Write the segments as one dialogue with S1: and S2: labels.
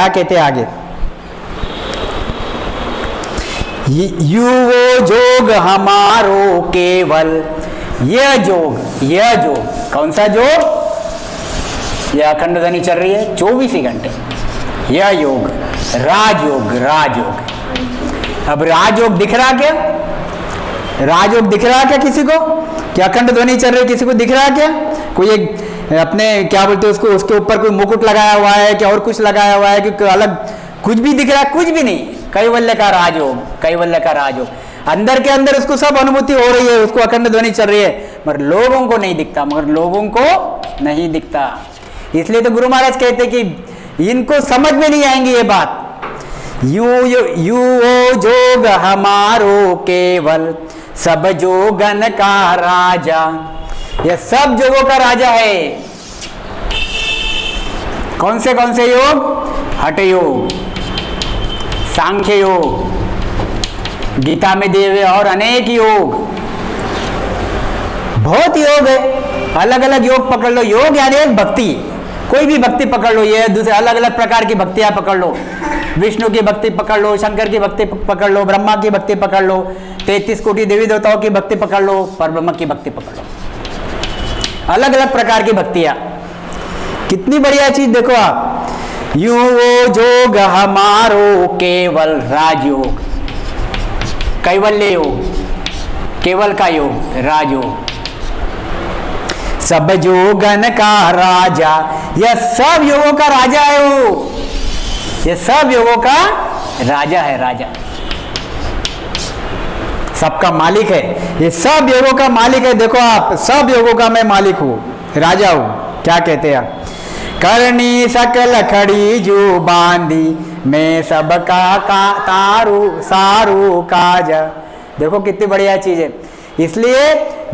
S1: क्या कहते हैं आगे, युवो जोग हमारो केवल, यह जोग कौन सा जोग, यह अखंड ध्वनि चल रही है 24 ही घंटे, यह योग राजयोग। अब राजयोग दिख रहा क्या, राजयोग दिख रहा क्या किसी को, क्या अखंड ध्वनि चल रही किसी को दिख रहा क्या, कोई एक अपने क्या बोलते हैं उसको, उसके ऊपर कोई मुकुट लगाया हुआ है क्या और कुछ लगाया हुआ है कि अलग कुछ भी दिख रहा है, कुछ भी नहीं, कैवल्य का राजयोग, अंदर के अंदर उसको सब अनुभूति हो रही है, उसको अखंड ध्वनि चल रही है, मगर लोगों को नहीं दिखता, इसलिए तो गुरु महाराज कहते कि इनको समझ में नहीं आएंगी ये बात। यू जोग हमारो केवल, सब जोगन का राजा, यह सब जोगों का राजा है। कौन से योग, हठ योग, सांख्य योग, गीता में दिए हुए और अनेक योग, बहुत योग है, अलग अलग योग पकड़ लो, योग यानी एक भक्ति, कोई भी भक्ति पकड़ लो, ये दूसरे अलग अलग प्रकार की भक्तियां पकड़ लो, विष्णु की भक्ति पकड़ लो, शंकर की भक्ति पकड़ लो, ब्रह्मा की भक्ति पकड़ लो, 33 कोटि देवी देवताओं की भक्ति पकड़ लो, परब्रह्म की भक्ति पकड़ लो, अलग अलग प्रकार की भक्तियां, कितनी बढ़िया चीज देखो आप। यूं वो जोग हमारो केवल राजयोग, कैवल्य योग, केवल का योग, राजयोग, सब जोगन का राजा, यह सब योगों का राजा है वो, यह सब योगों का राजा है, राजा सबका मालिक है, ये सब योगों का मालिक है। देखो आप, सब योगों का मैं मालिक हूं, राजा हूं। क्या कहते हैं आप, करनी सकल खड़ी जो बांधी, मैं सबका का तारू सारू काजा। देखो कितनी बढ़िया चीज है, इसलिए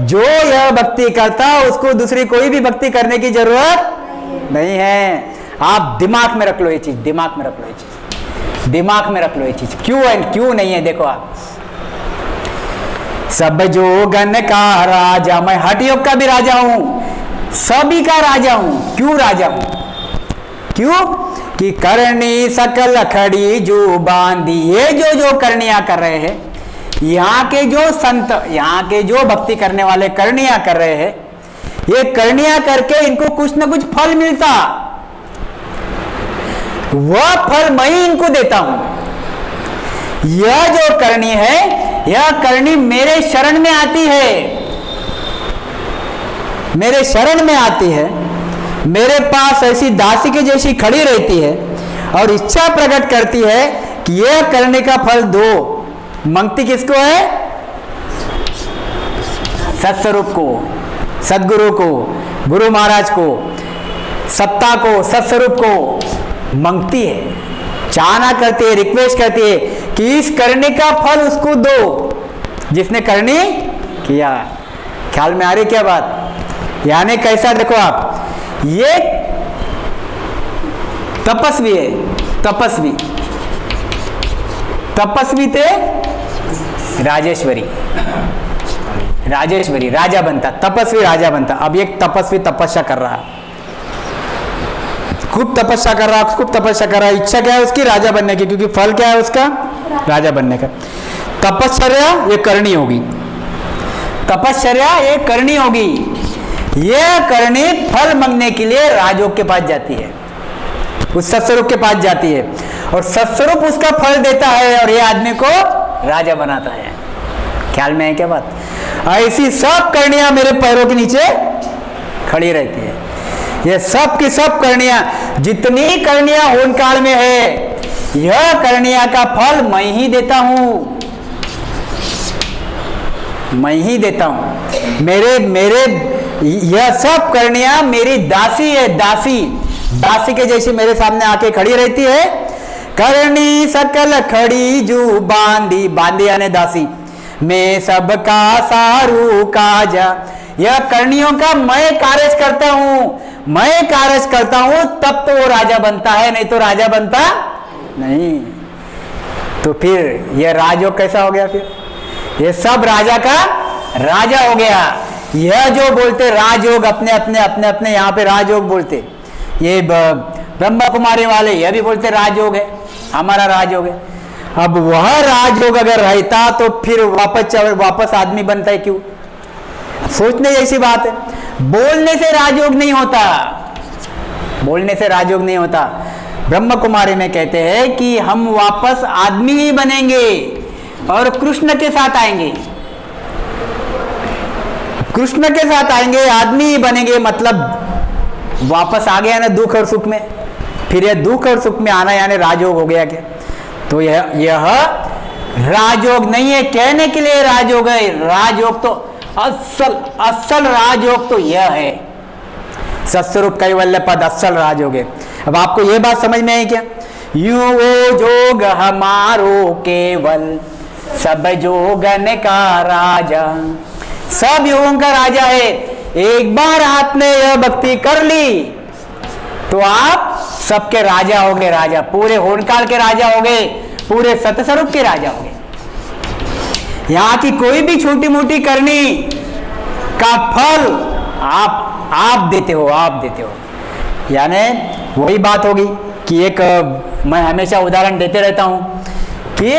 S1: जो यह भक्ति करता उसको दूसरी कोई भी भक्ति करने की जरूरत नहीं है। आप दिमाग में रख लो ये चीज, दिमाग में रख लो ये चीज, दिमाग में रख लो ये चीज, क्यों है क्यों नहीं है। देखो आप, सब जोगन का राजा, मैं हठ योग का भी राजा हूं, सभी का राजा हूं। क्यों राजा हूं, क्यों कि करनी सकल खड़ी जो बांधी, ये जो करनियां कर रहे हैं, यहाँ के जो संत, यहाँ के जो भक्ति करने वाले करनियां कर रहे हैं, ये करनियां करके इनको कुछ ना कुछ फल मिलता, वह फल मैं ही इनको देता हूं। यह जो करनी है, यह करनी मेरे शरण में आती है, मेरे शरण में आती है, मेरे पास ऐसी दासी के जैसी खड़ी रहती है और इच्छा प्रकट करती है कि यह करने का फल दो। मांगती किसको है, सत्स्वरूप को, सदगुरु को, गुरु महाराज को, सत्ता को, सत्स्वरूप को मांगती है, चाहना करती है, रिक्वेस्ट करती है कि इस करने का फल उसको दो जिसने करनी किया। ख्याल में आ रही क्या बात, यानी कैसा, देखो आप, ये तपस्वी है, तपस्वी, तपस्वी थे राजेश्वरी, राजेश्वरी राजा बनता, तपस्वी राजा बनता। अब एक तपस्वी तपस्या कर रहा, खूब तपस्या कर रहा, खूब तपस्या कर रहा, इच्छा क्या है उसकी, राजा बनने की, क्योंकि फल क्या है उसका, राजा बनने का। तपश्चर्या ये करनी होगी, तपश्चर्या ये करनी होगी, यह करनी फल मांगने के लिए राजयोग के पास जाती है, उस सत्स्वरूप के पास जाती है, और सत्स्वरूप उसका फल देता है और यह आदमी को राजा बनाता है। ख्याल में है क्या बात, ऐसी सब करनियां मेरे पैरों के नीचे खड़ी रहती है। ये सब की सब करनियां, जितनी करनियां होन काल में है, यह करनियां का फल मैं ही देता हूं, मैं ही देता हूं। मेरे यह सब करनियां मेरी दासी है, दासी, दासी के जैसी मेरे सामने आके खड़ी रहती है। करनी सकल खड़ी जो बांधी, बांधी यानी दासी, मैं सबका सारू काजा, यह करनियों का मैं कार्य करता हूं, मैं कार्य करता हूं, तब तो वो राजा बनता है, नहीं तो राजा बनता नहीं। तो फिर यह राजयोग कैसा हो गया, फिर ये सब राजा का राजा हो गया। यह जो बोलते राजयोग, अपने अपने अपने अपने यहाँ पे राजयोग बोलते, ये ब्रह्म कुमारी वाले यह भी बोलते राजयोग है, हमारा राजयोग है। अब वह राजयोग अगर रहता तो फिर वापस आदमी बनता है क्यों? सोचने जैसी बात है। बोलने से राजयोग नहीं होता, बोलने से राजयोग नहीं होता। ब्रह्म कुमारी में कहते हैं कि हम वापस आदमी ही बनेंगे और कृष्ण के साथ आएंगे, कृष्ण के साथ आएंगे, आदमी ही बनेंगे। मतलब वापस आ गया ना दुख और सुख में, फिर यह दुख और सुख में आना यानी राजयोग हो गया क्या? तो यह राजयोग नहीं है, कहने के लिए राजयोग है। राजयोग तो असल राजयोग तो यह है, सत्स्वरूप कैवल्य पद असल राजयोग है। अब आपको यह बात समझ में आई क्या? यूं वो जोग हमारो केवल, सब जोगन का राजा, सब योगों का राजा है। एक बार आपने यह भक्ति कर ली तो आप सबके राजा हो गए, राजा, पूरे होनकाल के राजा हो गए, पूरे सतस्वरूप के राजा हो गए। यहां की कोई भी छोटी मोटी करनी का फल आप देते हो, आप देते हो। यानी वही बात होगी कि एक मैं हमेशा उदाहरण देते रहता हूं कि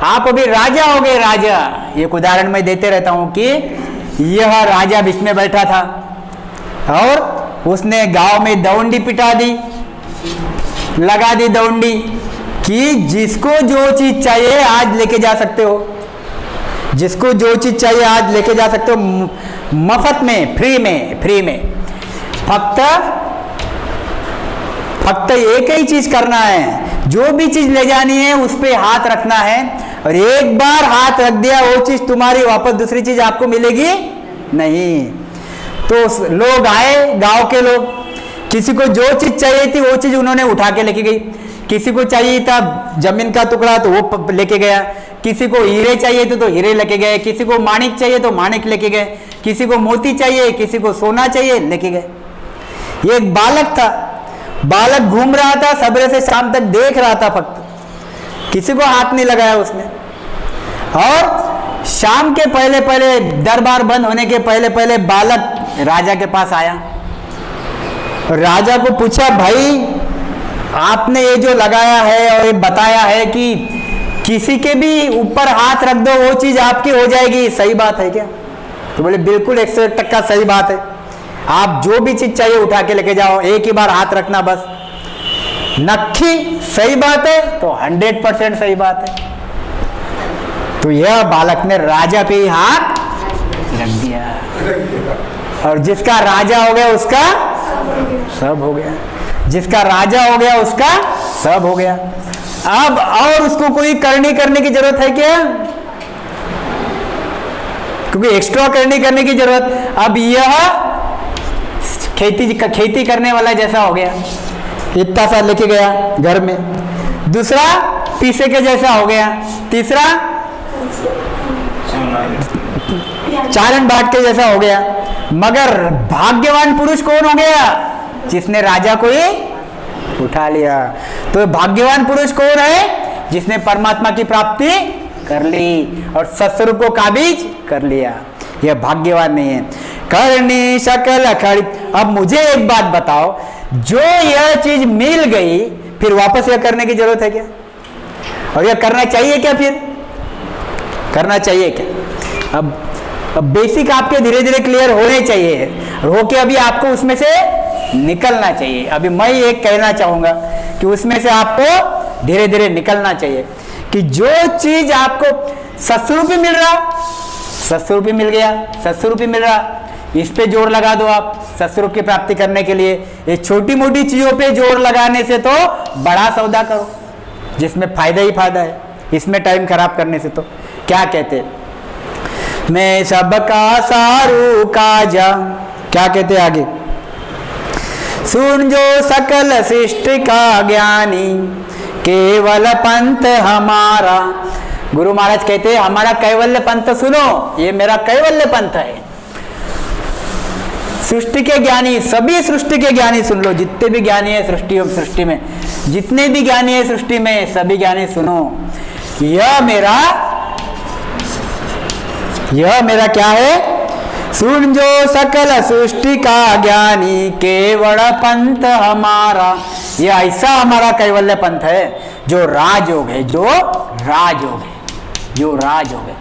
S1: आप अभी राजा हो गए, राजा। एक उदाहरण मैं देते रहता हूं कि यह राजा बीच में बैठा था और उसने गांव में दौंडी पिटा दी, लगा दी दौंडी कि जिसको जो चीज चाहिए आज लेके जा सकते हो, जिसको जो चीज चाहिए आज लेके जा सकते हो, मफत में, फ्री में। फक्त एक ही चीज करना है, जो भी चीज ले जानी है उस पे हाथ रखना है, और एक बार हाथ रख दिया वो चीज तुम्हारी, वापस दूसरी चीज आपको मिलेगी नहीं। तो लोग आए, गांव के लोग, किसी को जो चीज चाहिए थी वो चीज उन्होंने उठा के लेके गई। किसी को चाहिए था जमीन का टुकड़ा तो वो लेके गया, किसी को हीरे चाहिए थे तो हीरे लेके गए, किसी को माणिक चाहिए तो माणिक लेके गए, किसी को मोती चाहिए, किसी को सोना चाहिए, लेके गए। ये एक बालक था, बालक घूम रहा था, सवेरे से शाम तक देख रहा था, फक्त किसी को हाथ नहीं लगाया उसने। और शाम के पहले दरबार बंद होने के पहले बालक राजा के पास आया, राजा को पूछा, भाई आपने ये जो लगाया है और ये बताया है कि किसी के भी ऊपर हाथ रख दो वो चीज आपकी हो जाएगी, सही बात है क्या? तो बोले बिल्कुल 101% सही बात है। आप जो भी चीज चाहिए उठा के लेके जाओ, एक ही बार हाथ रखना बस। नक्की सही बात है तो 100% सही बात है। तो यह बालक ने राजा पे ही हाथ रख दिया, और जिसका राजा हो गया उसका सब हो गया, जिसका राजा हो गया उसका सब हो गया। अब और उसको कोई करनी की जरूरत है क्या? क्योंकि एक्स्ट्रा करने की जरूरत। अब यह खेती करने वाला जैसा हो गया, इतना सा लेके गया घर में। दूसरा पीसे के जैसा हो गया। तीसरा चारण बाट के जैसा हो गया। मगर भाग्यवान पुरुष कौन हो गया? जिसने राजा को ही उठा लिया। तो भाग्यवान पुरुष कौन है? जिसने परमात्मा की प्राप्ति कर ली और सत्स्वरूप को काबिज कर लिया। यह भाग्यवान नहीं है। करनी शकल खड़ित। अब मुझे एक बात बताओ, जो यह चीज मिल गई फिर वापस यह करने की जरूरत है क्या? और यह करना चाहिए क्या? फिर करना चाहिए क्या? अब बेसिक आपके धीरे धीरे क्लियर होने चाहिए, होके अभी आपको उसमें से निकलना चाहिए। अभी मैं एक कहना चाहूंगा कि उसमें से आपको धीरे धीरे निकलना चाहिए कि जो चीज आपको सत्स्वरूपी मिल रहा, सत्स्वरूपी मिल गया, सत्स्वरूपी मिल रहा, इस पे जोर लगा दो आप सत्स्वरूप की प्राप्ति करने के लिए। ये छोटी मोटी चीजों पे जोर लगाने से तो बड़ा सौदा करो जिसमें फायदा ही फायदा है, इसमें टाइम खराब करने से तो क्या कहते हैं, मैं सबका सारू काजा, क्या कहते आगे, सुन जो सकल सृष्टि का ज्ञानी केवल पंथ हमारा। गुरु महाराज कहते हैं हमारा कैवल्य पंथ सुनो, ये मेरा कैवल्य पंथ है। सृष्टि के ज्ञानी, सभी सृष्टि के ज्ञानी सुन लो, जितने भी ज्ञानी है सृष्टि में, जितने भी ज्ञानी है सृष्टि में, सभी ज्ञानी सुनो। यह मेरा क्या है? सुन जो सकल सृष्टि का ज्ञानी केवल पंथ हमारा, ये ऐसा हमारा कैवल्य पंथ है जो राजयोग है, जो राजयोग है, जो राजयोग है।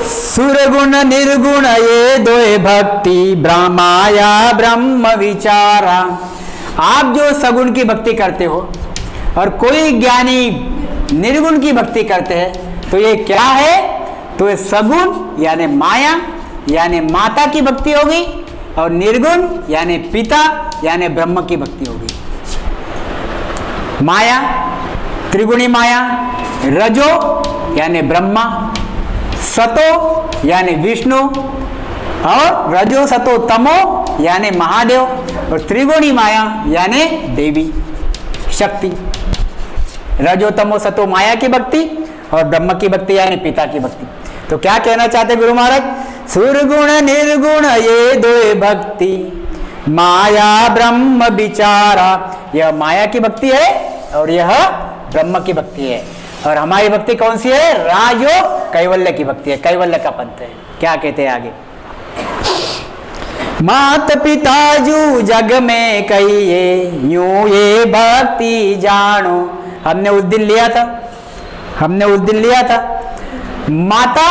S1: सुरगुण निर्गुण ये दोए भक्ति ब्रह्माया ब्रह्म विचारा। आप जो सगुण की भक्ति करते हो और कोई ज्ञानी निर्गुण की भक्ति करते हैं तो ये क्या है? तो ये सगुण यानी माया यानी माता की भक्ति होगी और निर्गुण यानी पिता यानी ब्रह्म की भक्ति होगी। माया त्रिगुणी माया, रजो यानी ब्रह्मा, सतो यानी विष्णु और रजो सतो तमो यानी महादेव और त्रिगुणी माया यानी देवी शक्ति। रजो तमो सतो माया की भक्ति और ब्रह्म की भक्ति यानी पिता की भक्ति। तो क्या कहना चाहते गुरु महाराज? सुरगुण निर्गुण ये दो भक्ति माया ब्रह्म विचारा। यह माया की भक्ति है और यह ब्रह्म की भक्ति है। और हमारी भक्ति कौन सी है? राजयोग कैवल्य की भक्ति है, कैवल्य का पंथ है। क्या कहते हैं आगे? मात पिता जू जग में कहिए यूं ये भक्ति जानो। हमने उस दिन लिया था माता,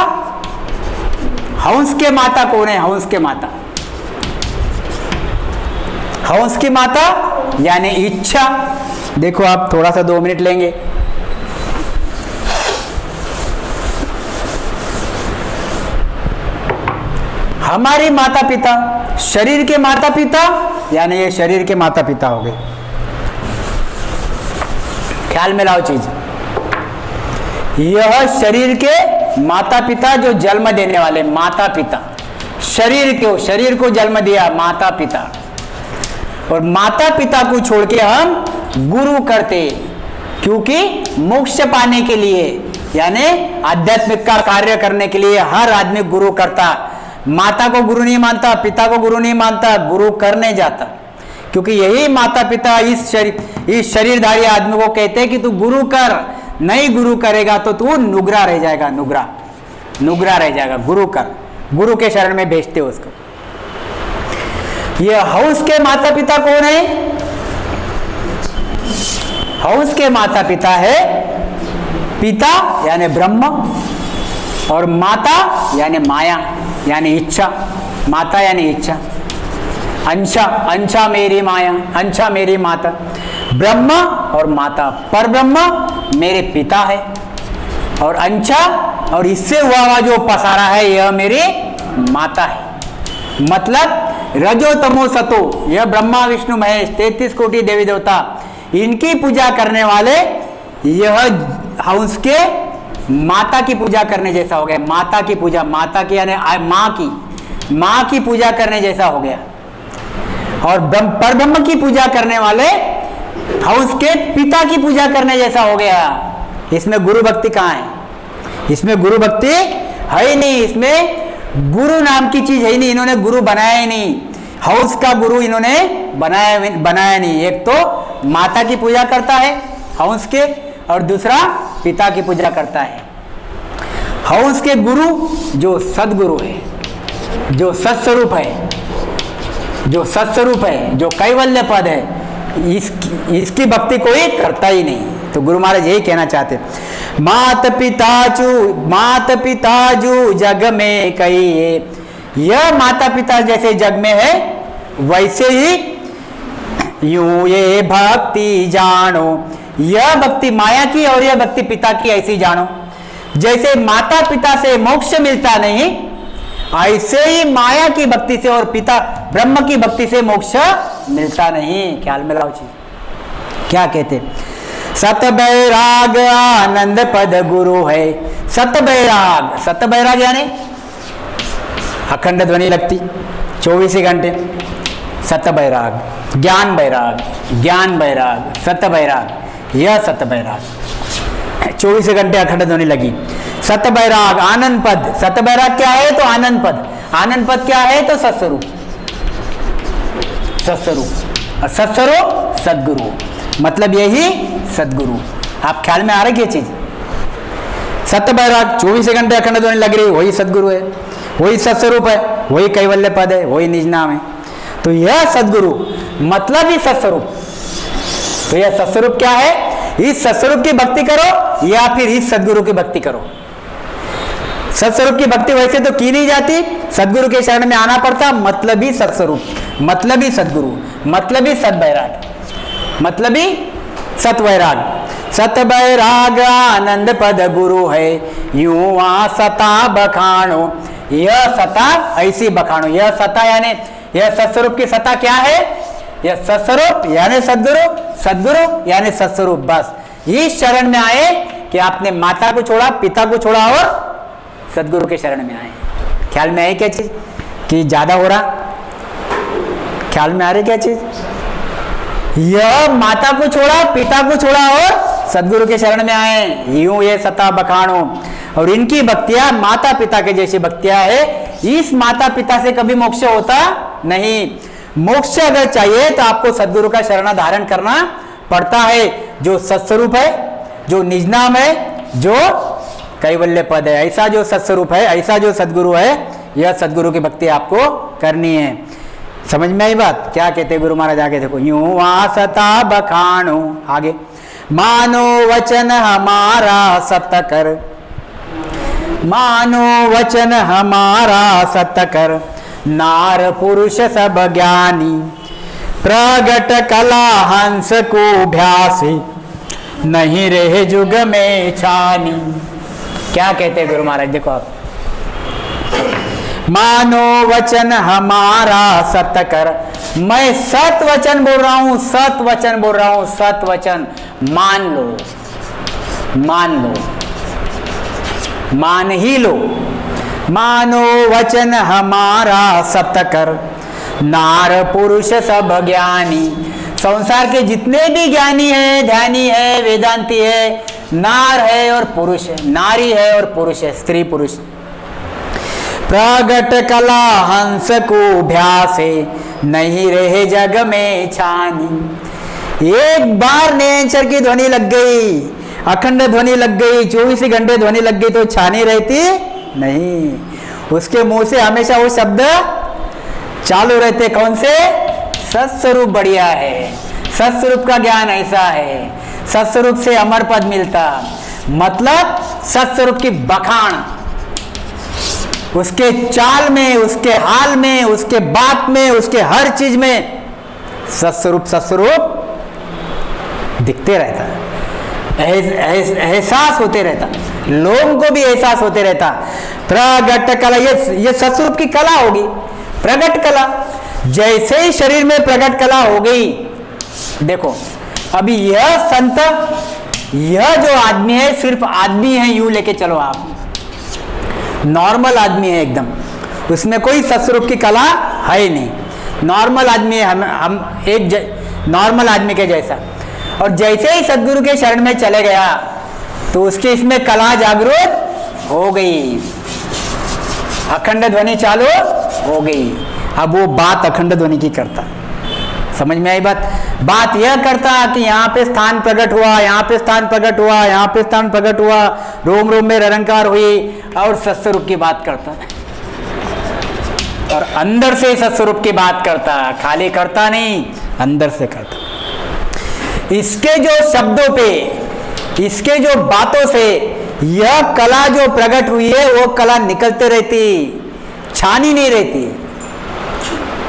S1: हंस के माता कौन है? हंस के माता, हंस की माता यानी इच्छा। देखो आप थोड़ा सा 2 मिनट लेंगे। हमारे माता पिता, शरीर के माता पिता यानी ये शरीर के माता पिता हो गए। ख्याल में लाओ चीज, यह शरीर के माता पिता जो जन्म देने वाले माता पिता, शरीर को जन्म दिया माता पिता। और माता पिता को छोड़ के हम गुरु करते, क्योंकि मोक्ष पाने के लिए यानी आध्यात्मिक का कार्य करने के लिए हर आदमी गुरु करता। माता को गुरु नहीं मानता, पिता को गुरु नहीं मानता, गुरु करने जाता। क्योंकि यही माता पिता इस शरीरधारी आदमी को कहते हैं कि तू गुरु कर, नहीं गुरु करेगा तो तू नुगरा रह जाएगा, नुगरा रह जाएगा। गुरु कर, गुरु के शरण में भेजते हो उसको। ये हंस के माता पिता कौन है? हंस के माता पिता है पिता यानी ब्रह्म और माता यानी माया यानी इच्छा। माता यानी इच्छा, अंशा मेरी माया, अंशा मेरी माता। ब्रह्म और माता, पर ब्रह्म मेरे पिता है और अंशा और इससे हुआ जो पसारा है यह मेरी माता है। मतलब रजो तमो सतो, यह ब्रह्मा विष्णु महेश 33 कोटि देवी देवता, इनकी पूजा करने वाले यह हंस के माता की पूजा करने जैसा हो गया। माता की पूजा, माता की यानी माँ की पूजा करने जैसा हो गया। और पर ब्रह्म की पूजा करने वाले हंस के पिता की पूजा करने जैसा हो गया। इसमें गुरु भक्ति कहाँ है? इसमें गुरु भक्ति है ही नहीं, इसमें गुरु नाम की चीज है ही नहीं। इन्होंने गुरु बनाया ही नहीं, हंस का गुरु इन्होंने बनाया नहीं। एक तो माता की पूजा करता है हंस के और दूसरा पिता की पूजा करता है। हंस के गुरु जो सदगुरु है, जो सत्स्वरूप है, जो कैवल्य पद है, इसकी भक्ति कोई करता ही नहीं। तो गुरु महाराज यही कहना चाहते, मात पिता जू जग में कहिए। यह माता पिता जैसे जग में है वैसे ही यूं ये भक्ति जानो। यह भक्ति माया की और यह भक्ति पिता की ऐसी जानो। जैसे माता पिता से मोक्ष मिलता नहीं, ऐसे ही माया की भक्ति से और पिता ब्रह्म की भक्ति से मोक्ष मिलता नहीं। ख्याल में लाओ जी, क्या कहते? सत बैराग आनंद पद गुरु है। सत बैराग यानी अखंड ध्वनि लगती 24 घंटे। सत बैराग, ज्ञान बैराग, सत बैराग, यह सत बैराग 24 घंटे अखंड ध्वनि लगी। सत बैराग आनंद पद, सत बैराग क्या है? तो आनंद पद क्या है? तो सत्स्वरूप और सत्स्वरूप सदगुरु, मतलब यही सदगुरु। आप ख्याल में आ रही है चीज? सत बैराग 24 घंटे अखंड ध्वनि लग रही, वही सदगुरु है, वही सत्स्वरूप है, वही कैवल्य पद है, वही निज नाम है। तो यह सद्गुरु मतलब ही सत्स्वरूप। तो यह सत्स्वरूप क्या है? इस सत्स्वरूप की भक्ति करो या फिर इस सद्गुरु की भक्ति करो। सत्स्वरूप की भक्ति वैसे तो की नहीं जाती, सद्गुरु के शरण में आना पड़ता। मतलब ही सत्स्वरूप, मतलब ही सद्गुरु, मतलब ही सद्वैराग, मतलब ही सतवैराग। सत वैराग आनंद पद गुरु है, यूं आ सता बखाणो। यह सता ऐसी बखाणो। यह सता यानी यह सत्स्वरूप की सता क्या है? यह सत्स्वरूप यानी सद्गुरु, सद्गुरु यानी सत्स्वरूप। बस इस शरण में आए कि आपने माता को छोड़ा, पिता को छोड़ा और सद्गुरु के शरण में आए। ख्याल में आई क्या चीज कि ज्यादा हो रहा? ख्याल में आ रही क्या चीज? यह माता को छोड़ा, पिता को छोड़ा और सद्गुरु के शरण में आए, यूं ये सता बखाणो। और इनकी भक्तियां माता पिता के जैसी भक्तियां है। इस माता पिता से कभी मोक्ष होता नहीं। मोक्ष अगर चाहिए तो आपको सद्गुरु का शरण धारण करना पड़ता है, जो सत्स्वरूप है, जो निज नाम है, जो कैवल्य पद है। ऐसा जो सत्स्वरूप है, ऐसा जो सद्गुरु है, यह सद्गुरु की भक्ति आपको करनी है। समझ में आई बात? क्या कहते गुरु महाराज आगे देखो, यूं आसता बखाणो। आगे, मानो वचन हमारा सत कर, मानो वचन हमारा सत कर, नार पुरुष सब ज्ञानी, प्रगट कला हंस को भ्यासी, नहीं रहे जुग में छानी। क्या कहते हैं गुरु महाराज? देखो आप, मानो वचन हमारा सत कर। मैं सत वचन बोल रहा हूं, सत वचन बोल रहा हूं, सत वचन मान लो, मान लो, मान ही लो। मानो वचन हमारा सत कर, नार पुरुष सब ज्ञानी। संसार के जितने भी ज्ञानी है, ध्यानी है, वेदांती है, नार है और पुरुष है, नारी है और पुरुष है, स्त्री पुरुष। प्रगट कला हंस को भ्यासे, नहीं रहे जग में छानी। एक बार नैनचर की ध्वनि लग गई, अखंड ध्वनि लग गई, 24 घंटे ध्वनि लग गई तो छानी रहती नहीं। उसके मुंह से हमेशा वो शब्द चालू रहते। कौन से? सत्स्वरूप बढ़िया है, सत्स्वरूप का ज्ञान ऐसा है, सत्स्वरूप से अमर पद मिलता। मतलब सत्स्वरूप की बखान, उसके चाल में, उसके हाल में, उसके बात में, उसके हर चीज में सत्स्वरूप सत्स्वरूप दिखते रहता, एहसास होते रहता, लोगों को भी एहसास होते रहता। प्रगट कला, ये सत्स्वरूप की कला होगी, प्रगट कला। जैसे ही शरीर में प्रगट कला हो गई, देखो अभी यह संत, यह जो आदमी है सिर्फ आदमी है, यूं लेके चलो आप, नॉर्मल आदमी है एकदम, उसमें कोई सत्स्वरूप की कला है ही नहीं। नॉर्मल आदमी है, हम एक नॉर्मल आदमी के जैसा। और जैसे ही सद्गुरु के शरण में चले गया तो उसके इसमें कला जागृत हो गई, अखंड ध्वनि चालू हो गई। अब वो बात अखंड ध्वनि की करता। समझ में आई बात? बात यह करता कि यहाँ पे स्थान प्रकट हुआ, यहाँ पे स्थान प्रकट हुआ, यहाँ पे स्थान प्रकट हुआ, रोम रोम में निरंकार हुई, और सत्स्वरूप की बात करता और अंदर से सत्स्वरूप की बात करता, खाली करता नहीं, अंदर से करता। इसके जो शब्दों पे, इसके जो बातों से यह कला जो प्रकट हुई है वो कला निकलते रहती, छानी नहीं रहती।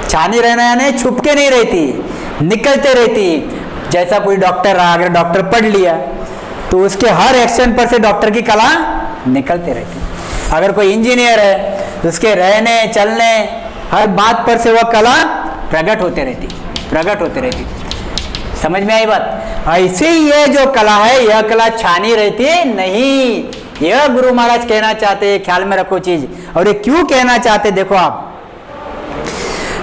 S1: छानी रहना यानी छुप के नहीं रहती, निकलते रहती। जैसा कोई डॉक्टर रहा, अगर डॉक्टर पढ़ लिया तो उसके हर एक्शन पर से डॉक्टर की कला निकलते रहती। अगर कोई इंजीनियर है तो उसके रहने चलने हर बात पर से वह कला प्रकट होते रहती, प्रकट होते रहती। समझ में आई बात? ऐसे ही यह जो कला है, यह कला छानी रहती नहीं। यह गुरु महाराज कहना चाहते हैं, ख्याल में रखो चीज। और ये क्यों कहना चाहते देखो आप,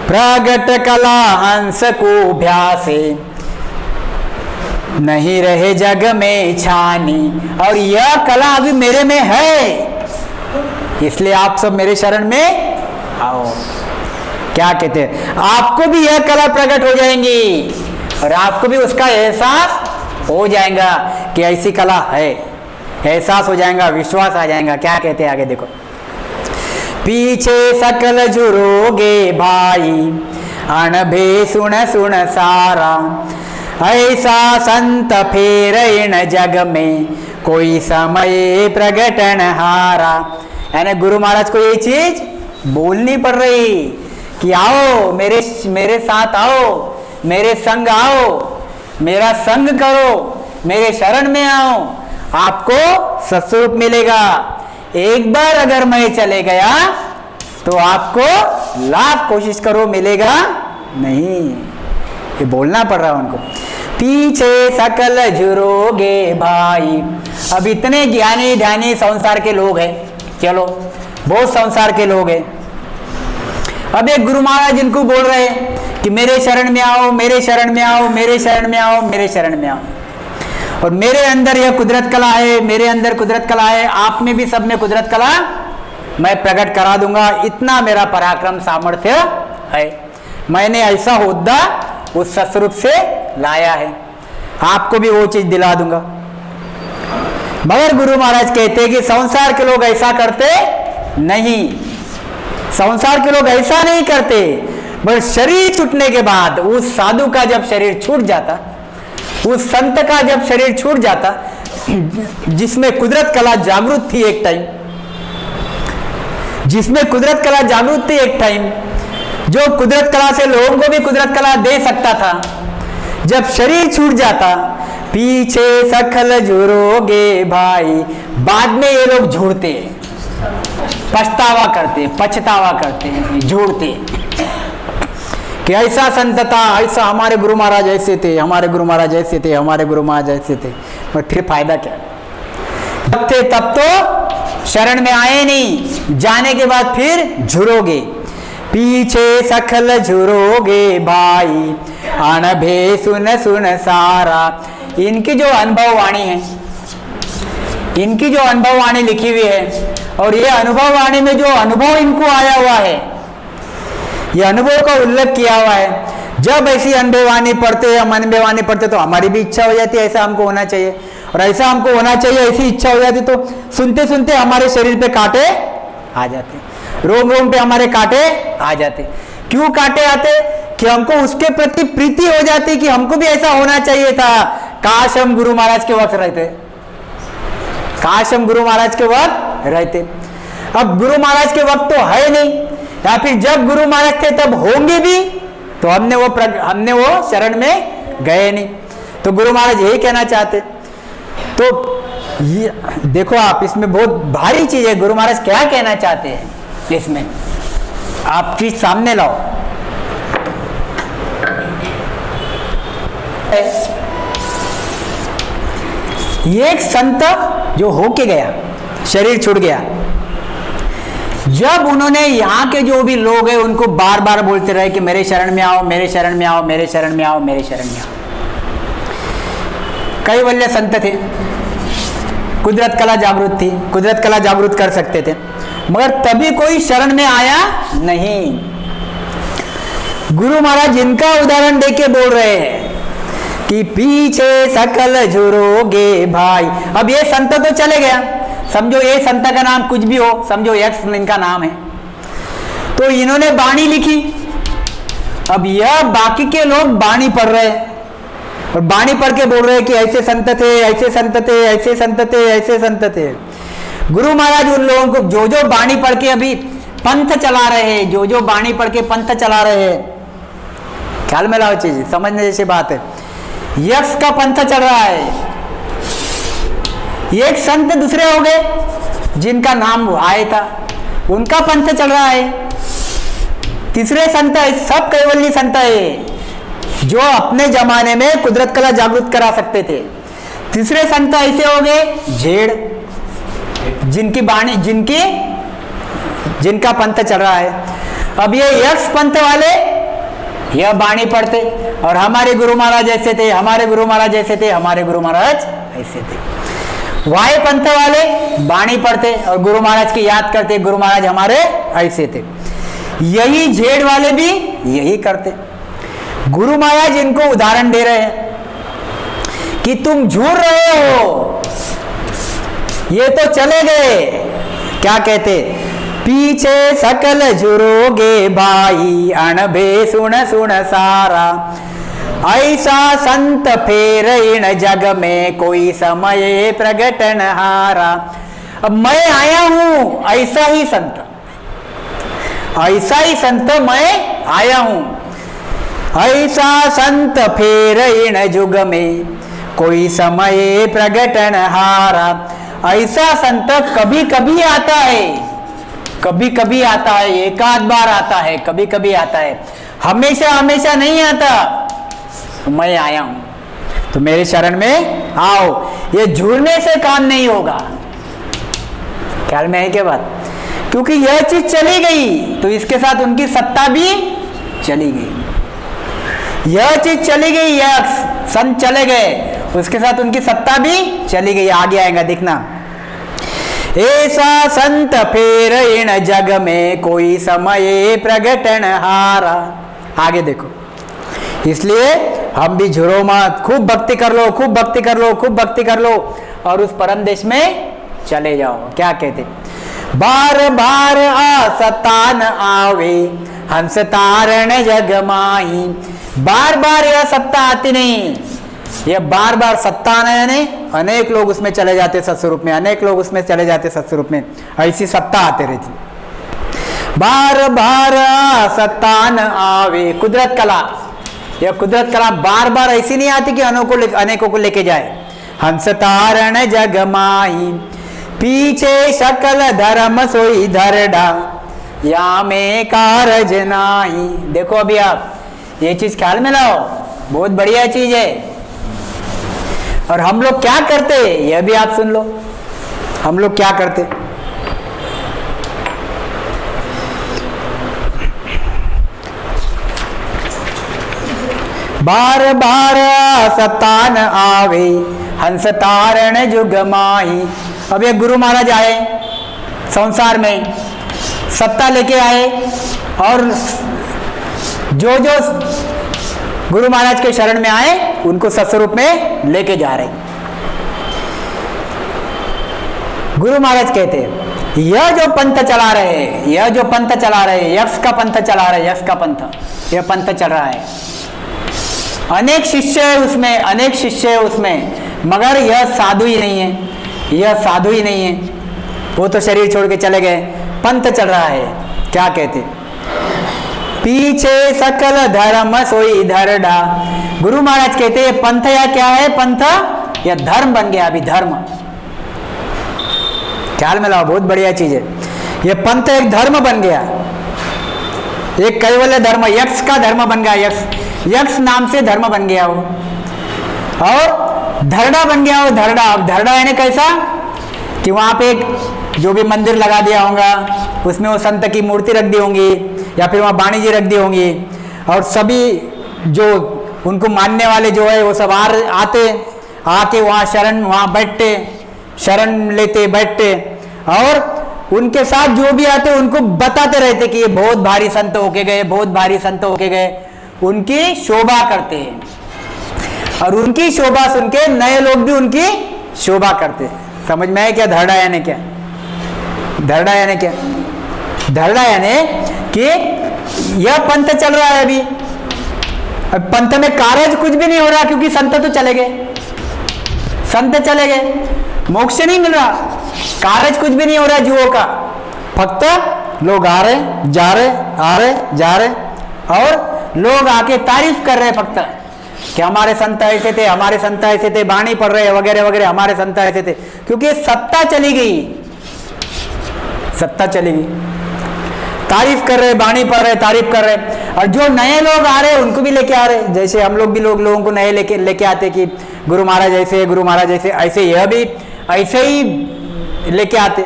S1: प्रगट कला हंस को भ्यासे, नहीं रहे जग में छानी। और यह कला अभी मेरे में है, इसलिए आप सब मेरे शरण में आओ। क्या कहते हैं? आपको भी यह कला प्रकट हो जाएंगी और आपको भी उसका एहसास हो जाएगा कि ऐसी कला है, एहसास हो जाएगा, विश्वास आ जाएगा। क्या कहते हैं आगे देखो, पीछे सकल झुरोगे भाई, अनभे सुन सुन सारा, ऐसा संत फेर इन जग में, कोई समय प्रगटन हारा। यानी गुरु महाराज को ये चीज बोलनी पड़ रही कि आओ मेरे साथ आओ, मेरे संग आओ, मेरा संग करो, मेरे शरण में आओ, आपको सत्स्वरूप मिलेगा। एक बार अगर मैं चले गया तो आपको लाख कोशिश करो मिलेगा नहीं, ये बोलना पड़ रहा है उनको। पीछे सकल झुरोगे भाई। अब इतने ज्ञानी ध्यानी संसार के लोग हैं, चलो बहुत संसार के लोग हैं। अब एक गुरु महाराज इनको बोल रहे हैं कि मेरे शरण में आओ, मेरे शरण में आओ, मेरे शरण में आओ, मेरे शरण में आओ। और मेरे अंदर यह कुदरत कला है, मेरे अंदर कुदरत कला है, आप में भी सब में कुदरत कला मैं प्रकट करा दूंगा, इतना मेरा पराक्रम सामर्थ्य है। मैंने ऐसा होद्दा उस सत्स्वरूप से लाया है, आपको भी वो चीज दिला दूंगा। मगर गुरु महाराज कहते हैं कि संसार के लोग ऐसा करते नहीं, संसार के लोग ऐसा नहीं करते। बस शरीर छूटने के बाद, उस साधु का जब शरीर छूट जाता, उस संत का जब शरीर छूट जाता, जिसमें कुदरत कला जागृत थी एक टाइम, जिसमें कुदरत कला जागृत थी एक टाइम, जो कुदरत कला से लोगों को भी कुदरत कला दे सकता था, जब शरीर छूट जाता, पीछे सखल झुरोगे भाई, बाद में ये लोग झूठते, पछतावा करते, झूठते कि ऐसा संत था, ऐसा हमारे गुरु महाराज ऐसे थे, हमारे गुरु महाराज ऐसे थे, हमारे गुरु महाराज ऐसे थे। पर फिर फायदा क्या? तब थे तब तो शरण में आए नहीं, जाने के बाद फिर झुरोगे। पीछे सखल झुरोगे भाई, अनभे सुन सुन सारा। इनकी जो अनुभव वाणी है, इनकी जो अनुभव वाणी लिखी हुई है, और ये अनुभव वाणी में जो अनुभव इनको आया हुआ है, ये अनुभव का उल्लेख किया हुआ है। जब ऐसी अनुभव वाणी पढ़ते हैं, हम अनुभव वाणी पढ़ते तो हमारी भी इच्छा हो जाती है ऐसा हमको होना चाहिए, और ऐसा हमको होना चाहिए, ऐसी इच्छा हो जाती तो सुनते सुनते हमारे शरीर पे कांटे आ जाते, रोम रोम पे हमारे कांटे आ जाते। क्यों कांटे आते? कि हमको उसके प्रति प्रीति हो जाती कि हमको भी ऐसा होना चाहिए था। काश हम गुरु महाराज के वक्त रहते, काश हम गुरु महाराज के वक्त रहते। अब गुरु महाराज के वक्त तो है नहीं, या फिर जब गुरु महाराज थे तब होंगे भी, तो हमने वो शरण में गए नहीं। तो गुरु महाराज यही कहना चाहते। तो ये देखो आप, इसमें बहुत भारी चीज है। गुरु महाराज क्या कहना चाहते हैं इसमें, आप चीज सामने लाओ। एक संत जो होके गया, शरीर छूट गया, जब उन्होंने यहाँ के जो भी लोग हैं उनको बार बार बोलते रहे कि मेरे शरण में आओ, मेरे शरण में आओ, मेरे शरण में आओ, मेरे शरण में आओ। कैवल्य संत थे, कुदरत कला जागृत थी, कुदरत कला जागृत कर सकते थे, मगर तभी कोई शरण में आया नहीं। गुरु महाराज इनका उदाहरण देके बोल रहे हैं कि पीछे सकल झुरोगे भाई। अब ये संत तो चले गया, समझो ये संत का नाम कुछ भी हो, समझो यक्ष इनका नाम है, तो इन्होंने बाणी लिखी। अब यह बाकी के लोग बाणी पढ़ रहे हैं, और बाणी पढ़ के बोल रहे हैं कि ऐसे संत थे, ऐसे संत थे, ऐसे संत थे, ऐसे संत थे। गुरु महाराज उन लोगों को जो जो बाणी पढ़ के अभी पंथ चला रहे हैं, जो जो बाणी पढ़ के पंथ चला रहे हैं, ख्याल में लाओ चीज, समझने जैसी बात है। यक्ष का पंथ चल रहा है, एक संत दूसरे हो गए जिनका नाम आया था, उनका पंथ चल रहा है। तीसरे संत सब कैवल्य संत है जो अपने जमाने में कुदरत कला जागृत करा सकते थे। तीसरे संत ऐसे हो गए झेड़, जिनकी बाणी जिनका पंथ चल रहा है। अब ये यक्ष पंथ वाले यह बाणी पढ़ते, और हमारे गुरु महाराज ऐसे थे, हमारे गुरु महाराज ऐसे थे, हमारे गुरु महाराज ऐसे थे। वाय पंथ वाले बाणी पढ़ते और गुरु महाराज की याद करते, गुरु महाराज हमारे ऐसे थे। यही झेड़ वाले भी यही करते। गुरु महाराज इनको उदाहरण दे रहे हैं कि तुम झूठ रहे हो, ये तो चले गए, क्या कहते, पीछे सकल झुरोगे भाई, अणबे सुन सुन सारा। ऐसा संत फेर इन जग में, कोई समय प्रगटन हारा। अब मैं आया हूं ऐसा ही संत, ऐसा ही संत मैं आया हूं। ऐसा संत फेर इन जुग में, कोई समय प्रगटन हारा। ऐसा संत कभी कभी आता है, कभी कभी आता है, एक आध बार आता है, कभी कभी आता है, हमेशा हमेशा नहीं आता। मैं आया हूं तो मेरे शरण में आओ। ये झूलने से काम नहीं होगा, ख्याल में है क्या बात? क्योंकि यह चीज चली गई तो इसके साथ उनकी सत्ता भी चली गई। यह चीज चली गई, यह संत चले गए, उसके साथ उनकी सत्ता भी चली गई। आगे आएगा देखना। ऐसा संत फेर इन जग में, कोई समय प्रगटन हारा। आगे देखो, इसलिए हम भी झुरो मत, खूब भक्ति कर लो, खूब भक्ति कर लो, खूब भक्ति कर लो और उस परम देश में चले जाओ। क्या कहते? बार बार आसतान आवे, हंस तारण जग माही। बार बार यह सत्ता आती नहीं, यह बार बार सत्ता आना, यानी अनेक लोग उसमें चले जाते सत्स्वरूप में, अनेक लोग उसमें चले जाते सत्स्वरूप में, ऐसी सत्ता आते रहती। बार बार सत्तान आवे, कुदरत कला, यह कुदरत कला बार बार ऐसी नहीं आती कि अनेकों को लेके जाए। हंस तारण जग माही, पीछे शकल धर्म सोई धरडा, या में कारज नाही। देखो अभी आप ये चीज ख्याल में लाओ, बहुत बढ़िया चीज है। और हम लोग क्या करते यह भी आप सुन लो, हम लोग क्या करते। बार बार सतान आवे, हंस तारण जुग माही। अब ये गुरु महाराज आए संसार में, सत्ता लेके आए और जो जो गुरु महाराज के शरण में आए उनको सत्स्वरूप में लेके जा रहे। गुरु महाराज कहते हैं यह जो पंथ चला रहे हैं, यह जो पंथ चला रहे हैं, यक्ष का पंथ चला रहे, यक्ष का पंथ, यह पंथ चल रहा है। अनेक शिष्य है उसमें, अनेक शिष्य है उसमें, मगर यह साधु ही नहीं है, यह साधु ही नहीं है। वो तो शरीर छोड़ के चले गए, पंथ चल रहा है। क्या कहते? पीछे सकल धर्म सोई धरडा। गुरु महाराज कहते हैं पंथ या क्या है? पंथ या धर्म बन गया। अभी धर्म ख्याल में लाओ, बहुत बढ़िया चीज है। यह पंथ एक धर्म बन गया, एक कैवल्य धर्म, यक्ष का धर्म बन गया। यक्ष नाम से धर्म बन गया वो, और धरडा बन गया वो। धरडा, अब धरडा यानी कैसा कि वहां पे एक जो भी मंदिर लगा दिया होगा, उसमें वो संत की मूर्ति रख दी होंगी, या फिर वहाँ वाणी जी रख दी होंगी, और सभी जो उनको मानने वाले जो है वो सब आते, आके वहाँ शरण, वहाँ बैठते, शरण लेते, बैठते, और उनके साथ जो भी आते उनको बताते रहते कि ये बहुत भारी संत होके गए, बहुत भारी संत होके गए। उनकी शोभा करते हैं, और उनकी शोभा सुन के नए लोग भी उनकी शोभा करते हैं। समझ में आया क्या? धरडा यानी क्या? धरडा यानी क्या? धरडा यानी कि यह पंथ चल रहा है अभी, अब पंथ में कार्य कुछ भी नहीं हो रहा, क्योंकि संत तो चले गए, संत चले गए, मोक्ष नहीं मिल रहा, कार्य कुछ भी नहीं हो रहा जीवों का। फक्त लोग आ रहे जा रहे, आ रहे जा रहे, और लोग आके तारीफ कर रहे फक्त कि हमारे संत ऐसे थे, हमारे संत ऐसे थे, बाणी पढ़ रहे वगैरह वगैरह, हमारे संत ऐसे थे। क्योंकि सत्ता चली गई, सत्ता चली गई, तारीफ कर रहे, बाणी पढ़ रहे, तारीफ कर रहे। और जो नए लोग आ रहे उनको भी लेके आ रहे, जैसे हम लोग भी लोगों को नए लेके आते कि गुरु महाराज ऐसे, गुरु महाराज ऐसे, ऐसे यह भी ऐसे ही लेके आते,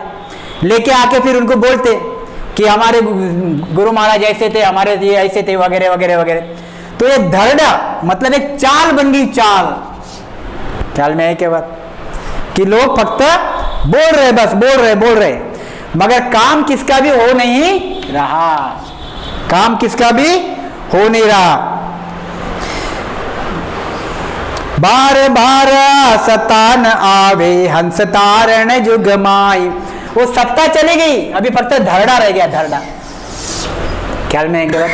S1: लेके आके फिर उनको बोलते कि हमारे गुरु महाराज ऐसे थे, हमारे ये ऐसे थे वगैरह वगैरह वगैरह। तो ये धरडा मतलब एक चाल बन गई, चाल। ख्याल में है क्या बात? कि लोग फक्त बोल रहे, बस बोल रहे, मगर काम किसका भी हो नहीं रहा, काम किसका भी हो नहीं रहा। बार बार सतान आवे, हंस तारण जुग माई। वो सत्ता चली गई, अभी फक्त धरड़ा रह गया, धरड़ा। ख्याल में गलत,